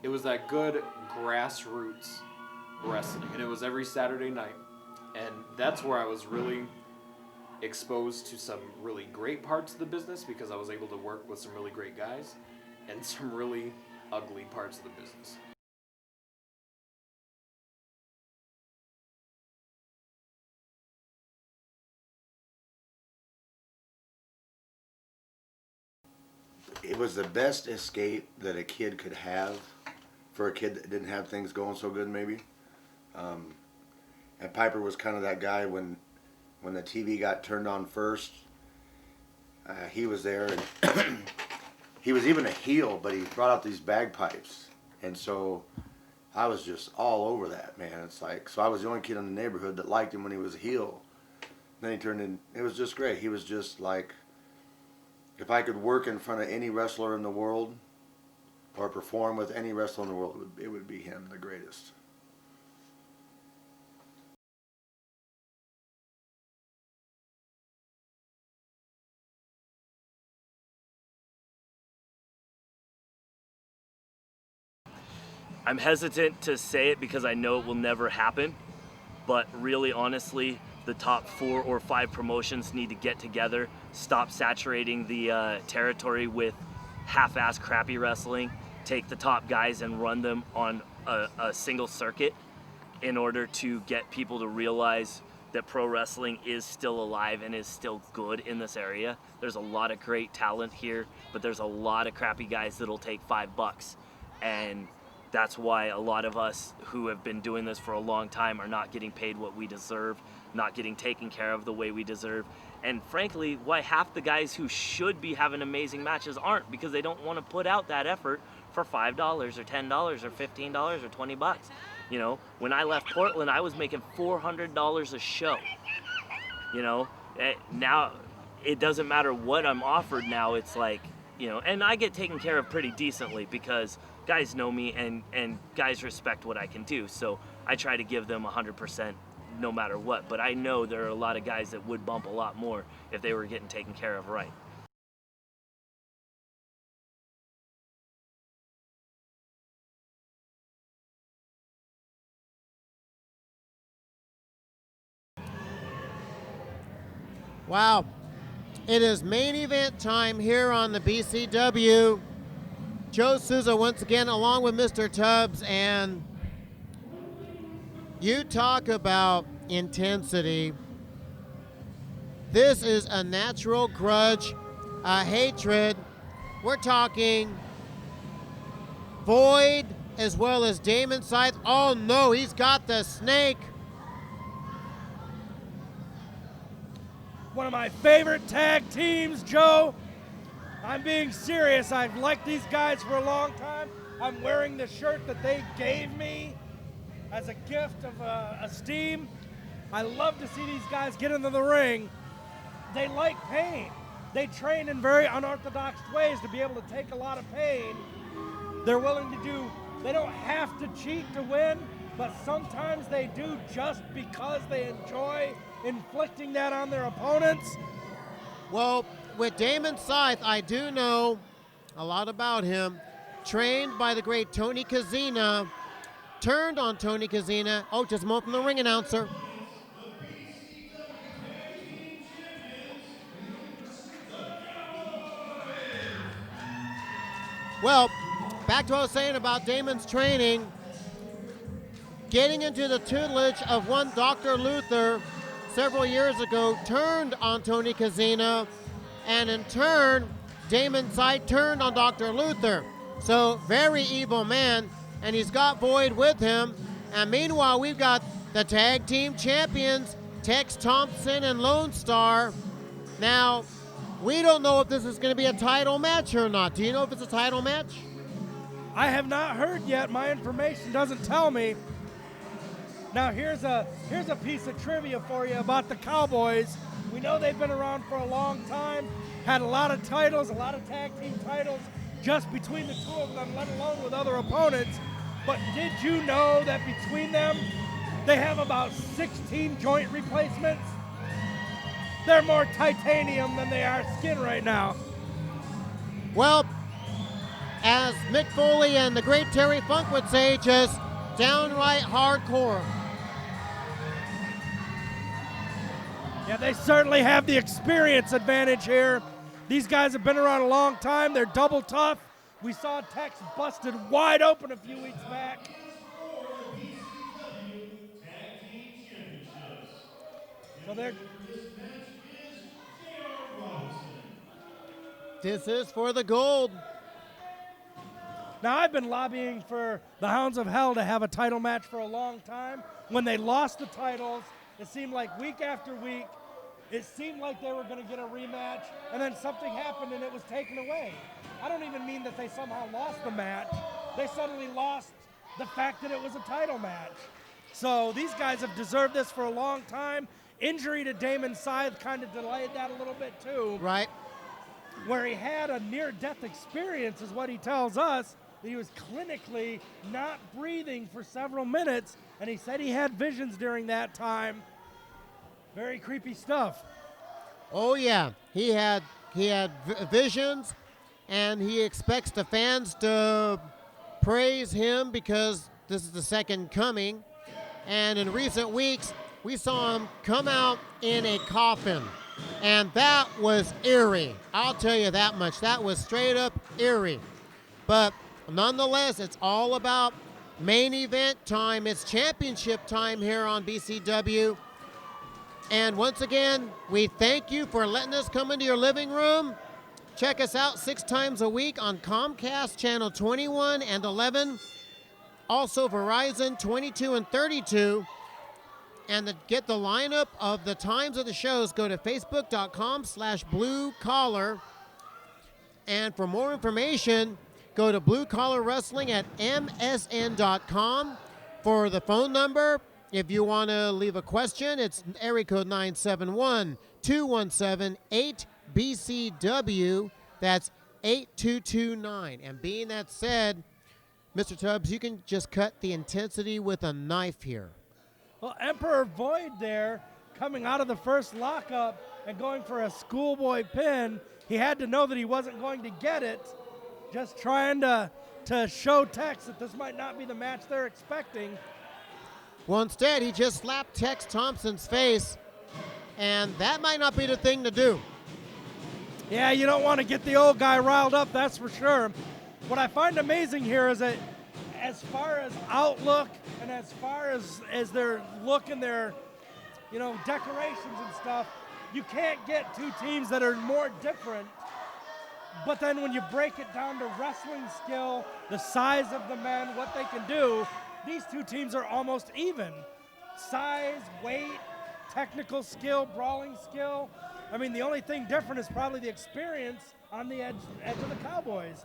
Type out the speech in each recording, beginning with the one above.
it was that good grassroots wrestling, and it was every Saturday night, and that's where I was really exposed to some really great parts of the business because I was able to work with some really great guys and some really ugly parts of the business. It was the best escape that a kid could have for a kid that didn't have things going so good, maybe. And Piper was kind of that guy when the TV got turned on first. He was there, and he was even a heel, but he brought out these bagpipes, and so I was just all over that, man. It's like, so I was the only kid in the neighborhood that liked him when he was a heel. Then he turned in. It was just great. He was just like, if I could work in front of any wrestler in the world or perform with any wrestler in the world, it would be him, the greatest. I'm hesitant to say it because I know it will never happen, but really honestly, the top 4 or 5 promotions need to get together, stop saturating the territory with half-ass crappy wrestling, take the top guys and run them on a single circuit in order to get people to realize that pro wrestling is still alive and is still good in this area. There's a lot of great talent here, but there's a lot of crappy guys that'll take $5. And that's why a lot of us who have been doing this for a long time are not getting paid what we deserve, not getting taken care of the way we deserve, and frankly, why half the guys who should be having amazing matches aren't, because they don't want to put out that effort for $5 or $10 or $15 or $20. You know, when I left Portland, I was making $400 a show. You know, now it doesn't matter what I'm offered now. It's like, you know, and I get taken care of pretty decently because guys know me and guys respect what I can do. So I try to give them 100% no matter what. But I know there are a lot of guys that would bump a lot more if they were getting taken care of right. Wow. It is main event time here on the BCW. Joe Souza once again along with Mr. Tubbs, and you talk about intensity. This is a natural grudge, a hatred. We're talking Void as well as Damon Scythe. Oh no, he's got the snake. One of my favorite tag teams, Joe. I'm being serious. I've liked these guys for a long time. I'm wearing the shirt that they gave me as a gift of esteem. I love to see these guys get into the ring. They like pain. They train in very unorthodox ways to be able to take a lot of pain. They're willing to do, they don't have to cheat to win, but sometimes they do just because they enjoy inflicting that on their opponents. Well, with Damon Scythe, I do know a lot about him. Trained by the great Tony Kazina, turned on Tony Kazina. Oh, just a moment from the ring announcer. Well, back to what I was saying about Damon's training. Getting into the tutelage of one Dr. Luther several years ago, turned on Tony Kazina, and in turn, Damon Scythe turned on Dr. Luther. So, very evil man, and he's got Void with him. And meanwhile, we've got the tag team champions, Tex Thompson and Lonestar. Now, we don't know if this is going to be a title match or not. Do you know if it's a title match? I have not heard yet. My information doesn't tell me. Now here's a piece of trivia for you about the Cowboys. We know they've been around for a long time, had a lot of titles, a lot of tag team titles just between the two of them, let alone with other opponents. But did you know that between them, they have about 16 joint replacements? They're more titanium than they are skin right now. Well, as Mick Foley and the great Terry Funk would say, just downright hardcore. Yeah, they certainly have the experience advantage here. These guys have been around a long time. They're double tough. We saw Tex busted wide open a few weeks back. So they're... This is for the gold. Now, I've been lobbying for the Hounds of Hell to have a title match for a long time. When they lost the titles, it seemed like week after week, it seemed like they were going to get a rematch, and then something happened and it was taken away. I don't even mean that they somehow lost the match. They suddenly lost the fact that it was a title match. So these guys have deserved this for a long time. Injury to Damon Scythe kind of delayed that a little bit too. Right. Where he had a near-death experience is what he tells us. He was clinically not breathing for several minutes, and he said he had visions during that time. Very creepy stuff. Oh yeah, he had visions, and he expects the fans to praise him because this is the second coming. And in recent weeks, we saw him come out in a coffin, and that was eerie. I'll tell you that much. That was straight up eerie. But nonetheless, it's all about main event time. It's championship time here on BCW. And once again, we thank you for letting us come into your living room. Check us out 6 times a week on Comcast Channel 21 and 11. Also Verizon 22 and 32. And to get the lineup of the times of the shows, go to facebook.com/Blue Collar. And for more information, go to Blue Collar Wrestling at msn.com. For the phone number, if you want to leave a question, it's area code 971-217-8BCW. That's 8229. And being that said, Mr. Tubbs, you can just cut the intensity with a knife here. Well, Emperor Void there, coming out of the first lockup and going for a schoolboy pin. He had to know that he wasn't going to get it. Just trying to show Tex that this might not be the match they're expecting. Well, instead, he just slapped Tex Thompson's face, and that might not be the thing to do. Yeah, you don't want to get the old guy riled up, that's for sure. What I find amazing here is that as far as outlook and as far as their look and their, decorations and stuff, you can't get two teams that are more different. But then when you break it down to wrestling skill, the size of the men, what they can do, these two teams are almost even. Size, weight, technical skill, brawling skill. I mean, the only thing different is probably the experience on the edge of the Cowboys.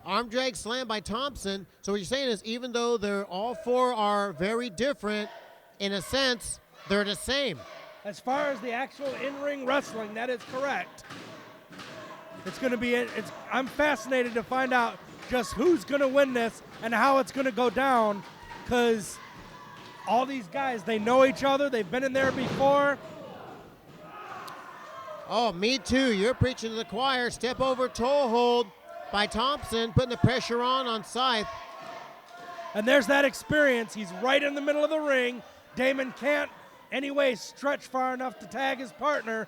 Arm drag slam by Thompson. So what you're saying is even though they're all four are very different, in a sense, they're the same. As far as the actual in-ring wrestling, that is correct. It's going to be, I'm fascinated to find out just who's going to win this and how it's going to go down, because all these guys, they know each other. They've been in there before. Oh, me too. You're preaching to the choir. Step over toe hold by Thompson, putting the pressure on Scythe. And there's that experience. He's right in the middle of the ring. Damon can't anyway stretch far enough to tag his partner.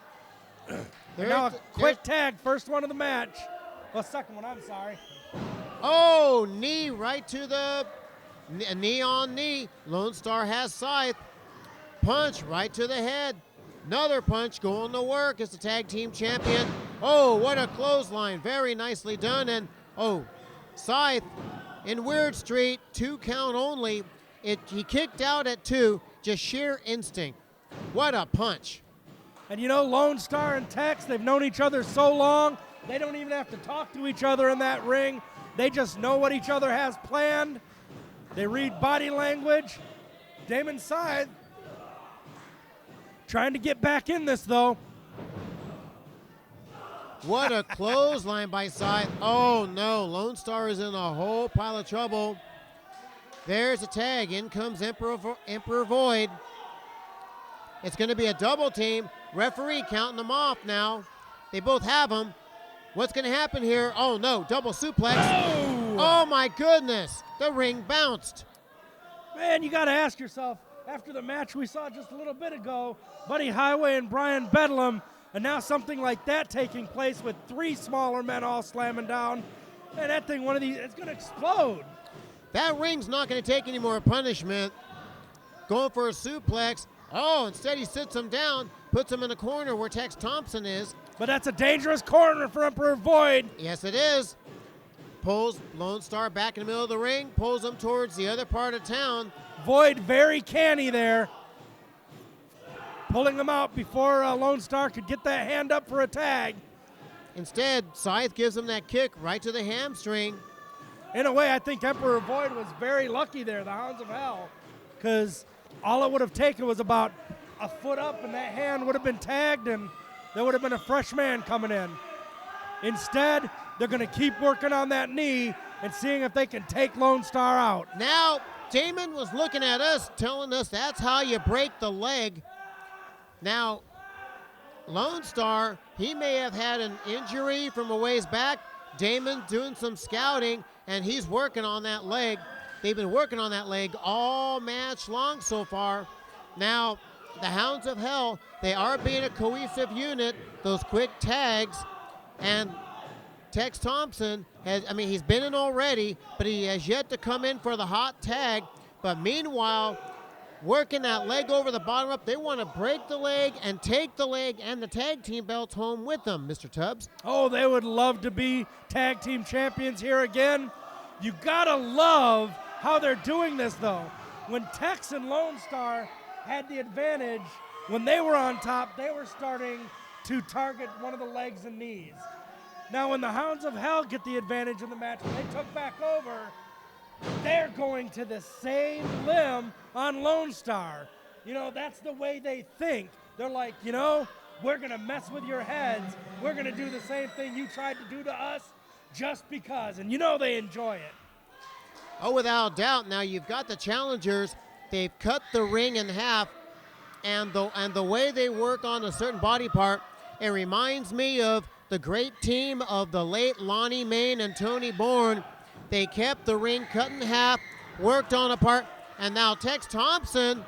Now a quick tag, first one of the match. Well, second one, I'm sorry. Oh, knee right to the knee on knee. Lonestar has Scythe. Punch right to the head. Another punch going to work as the tag team champion. Oh, what a clothesline. Very nicely done. And, Scythe in Weird Street, 2 count only. He kicked out at 2, just sheer instinct. What a punch. And Lonestar and Tex, they've known each other so long, they don't even have to talk to each other in that ring. They just know what each other has planned. They read body language. Damon Scythe trying to get back in this, though. What a clothesline by Scythe. Oh, no. Lonestar is in a whole pile of trouble. There's a tag. In comes Emperor Void. It's going to be a double team. Referee counting them off now. They both have them. What's going to happen here? Oh, no. Double suplex. him. Oh my goodness, the ring bounced. Man, you got to ask yourself, after the match we saw just a little bit ago, Buddy Highway and Brian Bedlam, and now something like that taking place with 3 smaller men all slamming down, and that thing, one of these, it's going to explode. That ring's not going to take any more punishment. Going for a suplex. Oh, instead he sits him down, puts him in the corner where Tex Thompson is. But that's a dangerous corner for Emperor Void. Yes, it is. Pulls Lonestar back in the middle of the ring, pulls him towards the other part of town. Void very canny there. Pulling him out before Lonestar could get that hand up for a tag. Instead, Scythe gives him that kick right to the hamstring. In a way, I think Emperor Void was very lucky there, the Hounds of Hell, because all it would have taken was about a foot up and that hand would have been tagged and there would have been a fresh man coming in. Instead, they're going to keep working on that knee and seeing if they can take Lonestar out. Now, Damon was looking at us, telling us that's how you break the leg. Now, Lonestar, he may have had an injury from a ways back. Damon doing some scouting, and he's working on that leg. They've been working on that leg all match long so far. Now, the Hounds of Hell, they are being a cohesive unit, those quick tags, and Tex Thompson he's been in already, but he has yet to come in for the hot tag. But meanwhile, working that leg over the bottom up, they want to break the leg and take the leg and the tag team belts home with them, Mr. Tubbs. Oh, they would love to be tag team champions here again. You gotta love how they're doing this, though. When Tex and Lonestar had the advantage, when they were on top, they were starting to target one of the legs and knees. Now, when the Hounds of Hell get the advantage in the match, when they took back over, they're going to the same limb on Lonestar. You know, that's the way they think. They're like, you know, we're going to mess with your heads. We're going to do the same thing you tried to do to us just because. And you know they enjoy it. Oh, without a doubt. Now, you've got the challengers. They've cut the ring in half, and the way they work on a certain body part, it reminds me of the great team of the late Lonnie Main and Tony Bourne. They kept the ring cut in half, worked on a part, and now Tex Thompson,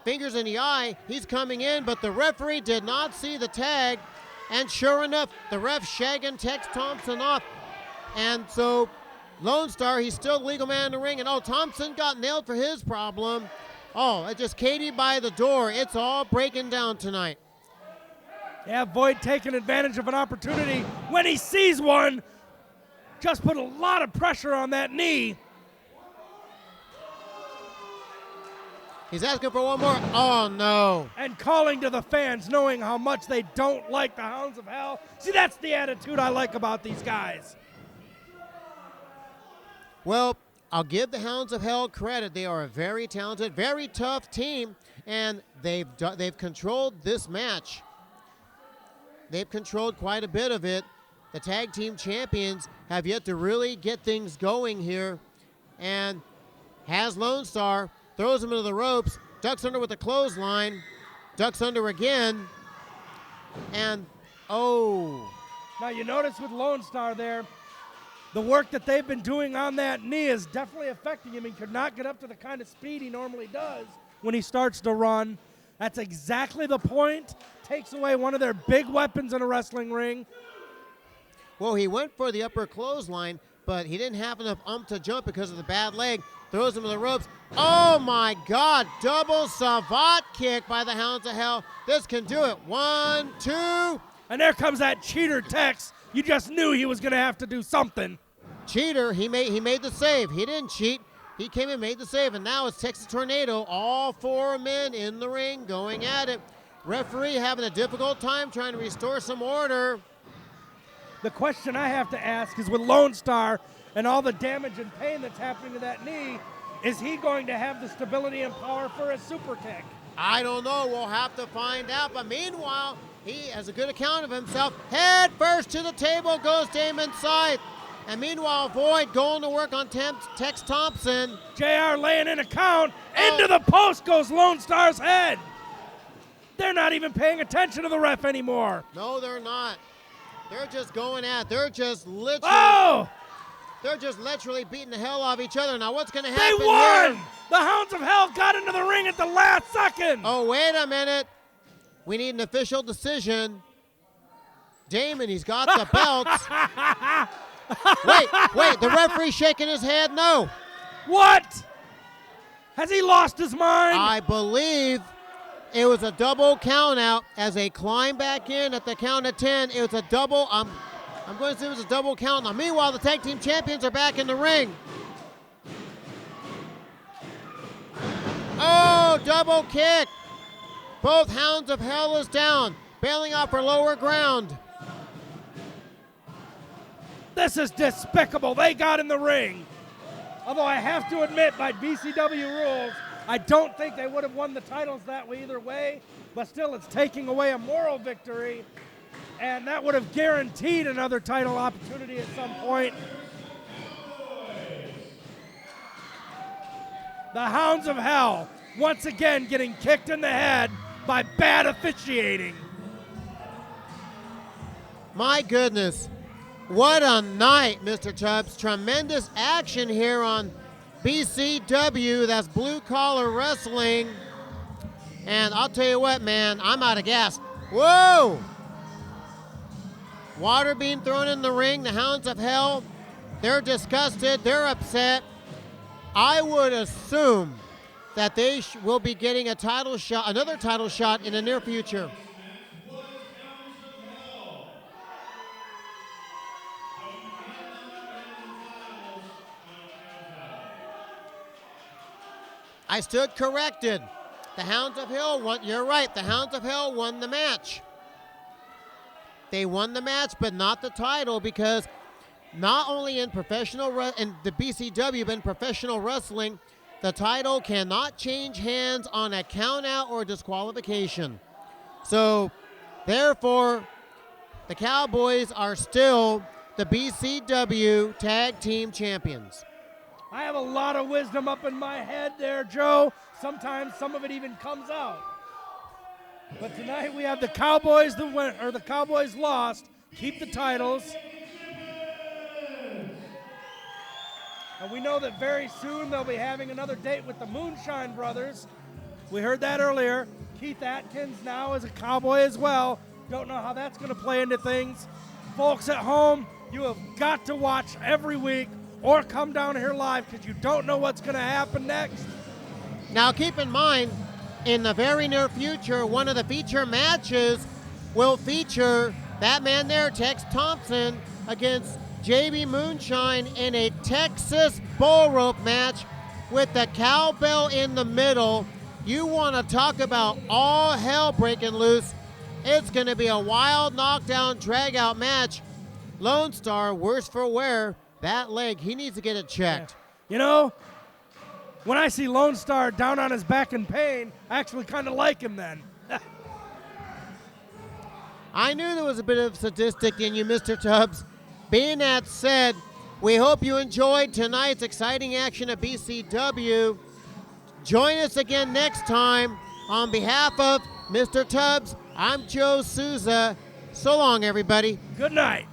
fingers in the eye, he's coming in, but the referee did not see the tag, and sure enough, the ref shagging Tex Thompson off. And so Lonestar, he's still the legal man in the ring, and Thompson got nailed for his problem. It's just Katie by the door. It's all breaking down tonight. Yeah, Void taking advantage of an opportunity when he sees one. Just put a lot of pressure on that knee. He's asking for one more. Oh, no. And calling to the fans, knowing how much they don't like the Hounds of Hell. See, that's the attitude I like about these guys. Well, I'll give the Hounds of Hell credit. They are a very talented, very tough team, and they've controlled this match. They've controlled quite a bit of it. The tag team champions have yet to really get things going here. And has Lonestar, throws him into the ropes, ducks under with a clothesline, ducks under again, and Now you notice with Lonestar there, the work that they've been doing on that knee is definitely affecting him. He could not get up to the kind of speed he normally does when he starts to run. That's exactly the point. Takes away one of their big weapons in a wrestling ring. Well, he went for the upper clothesline, but he didn't have enough to jump because of the bad leg. Throws him to the ropes. Oh, my God. Double savate kick by the Hounds of Hell. This can do it. 1, 2. And there comes that cheater Tex. You just knew he was going to have to do something. Cheater. He made the save. He didn't cheat. He came and made the save. And now it's Texas Tornado. All 4 men in the ring going at it. Referee having a difficult time trying to restore some order. The question I have to ask is with Lonestar and all the damage and pain that's happening to that knee, is he going to have the stability and power for a super kick? I don't know. We'll have to find out. But meanwhile, he has a good account of himself. Head first to the table goes Damon Scythe. And meanwhile, Void going to work on Tex Thompson. JR laying in a count. Into the post goes Lonestar's head. They're not even paying attention to the ref anymore. No, they're not. They're just going at. They're just literally. Oh! They're just literally beating the hell out of each other. Now what's going to They happen won! here? The Hounds of Hell got into the ring at the last second. Oh, wait a minute. We need an official decision. Damon, he's got the belts. Wait, the referee's shaking his head. No. What? Has he lost his mind? I believe it was a double count out as they climb back in at the count of 10. It was a double. I'm going to say it was a double count. Now, meanwhile, the tag team champions are back in the ring. Oh, double kick. Both Hounds of Hell is down, bailing out for lower ground. This is despicable. They got in the ring. Although I have to admit, by BCW rules, I don't think they would have won the titles that way either way, but still it's taking away a moral victory, and that would have guaranteed another title opportunity at some point. The Hounds of Hell once again getting kicked in the head by bad officiating. My goodness. What a night, Mr. Tubbs. Tremendous action here on BCW. That's Blue Collar Wrestling. And I'll tell you what, man, I'm out of gas. Whoa! Water being thrown in the ring. The Hounds of Hell, they're disgusted. They're upset. I would assume that they will be getting a title shot, another title shot in the near future. I stood corrected. The Hounds of Hell won. You're right. The Hounds of Hell won the match. They won the match, but not the title, because not only in professional in the BCW, but in professional wrestling, the title cannot change hands on a count out or disqualification. So, therefore, the Cowboys are still the BCW Tag Team Champions. I have a lot of wisdom up in my head there, Joe. Sometimes some of it even comes out. But tonight we have the Cowboys that win, or the Cowboys lost, keep the titles. And we know that very soon they'll be having another date with the Moonshine Brothers. We heard that earlier. Keith Atkins now is a Cowboy as well. Don't know how that's going to play into things. Folks at home, you have got to watch every week or come down here live, because you don't know what's going to happen next. Now keep in mind, in the very near future, one of the feature matches will feature that man there, Tex Thompson, against JB Moonshine in a Texas bull rope match with the cowbell in the middle. You want to talk about all hell breaking loose. It's going to be a wild knockdown, drag-out match. Lonestar, worse for wear. That leg, he needs to get it checked. Yeah. You know, when I see Lonestar down on his back in pain, I actually kind of like him then. I knew there was a bit of sadistic in you, Mr. Tubbs. Being that said, we hope you enjoyed tonight's exciting action at BCW. Join us again next time. On behalf of Mr. Tubbs, I'm Joe Souza. So long, everybody. Good night.